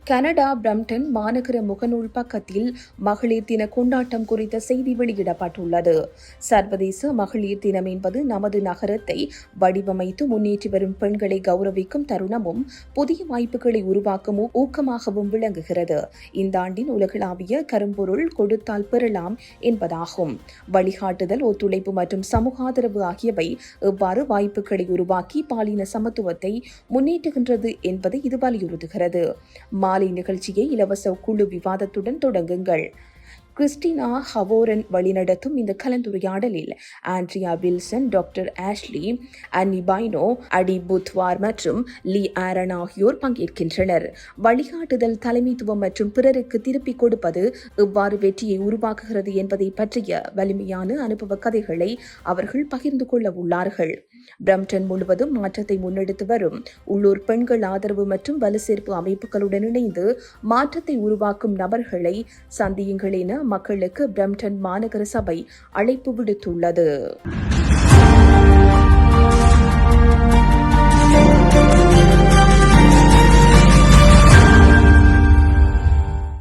Canada Brampton மாநகர முகநூல் பக்கத்தில் மகளிர் தின கொண்டாட்டம் குறித்த செய்தி வெளியிடப்பட்டுள்ளது. சர்வதேச மகளிர் தினம் என்பது நமது நகரத்தை வடிவமைத்து முன்னேற்றி வரும் பெண்களை கௌரவிக்கும் தருணமும் புதிய வாய்ப்புகளை உருவாக்கும் ஊக்கமாகவும் விளங்குகிறது. இந்த ஆண்டின் உலகளாவிய கரும்பொருள் கொடுத்தால் பெறலாம் என்பதாகும். வழிகாட்டுதல், ஒத்துழைப்பு மற்றும் சமூக ஆதரவு ஆகியவை எவ்வாறு வாய்ப்புகளை உருவாக்கி பாலின சமத்துவத்தை முன்னேற்றுகின்றது என்பதை இது வலியுறுத்துகிறது. மாலை நிகழ்ச்சியை இலவச குழு விவாதத்துடன் தொடங்குங்கள். கிறிஸ்டினா ஹவோரன் வழிநடத்தும் இந்த கலந்துரையாடலில் ஆண்ட்ரியா வில்சன், டாக்டர் ஆஷ்லி, அன்னி பைனோ, அடி புத்வார் மற்றும் லீ ஆரன் ஆகியோர் பங்கேற்கின்றனர். வழிகாட்டுதல், தலைமைத்துவம் மற்றும் பிறருக்கு திருப்பிக் கொடுப்பது எவ்வாறு வெற்றியை உருவாக்குகிறது என்பதை பற்றிய வலிமையான அனுபவ கதைகளை அவர்கள் பகிர்ந்து கொள்ள உள்ளார்கள். பிரம்டன் முழுவதும் மாற்றத்தை முன்னெடுத்து வரும் உள்ளூர் பெண்கள் ஆதரவு மற்றும் வலுசேர்ப்பு அமைப்புகளுடன் இணைந்து மாற்றத்தை உருவாக்கும் நபர்களை சந்தியுங்கள் என மக்களுக்கு பிரம்டன் மாநகர சபை அழைப்பு விடுத்துள்ளது.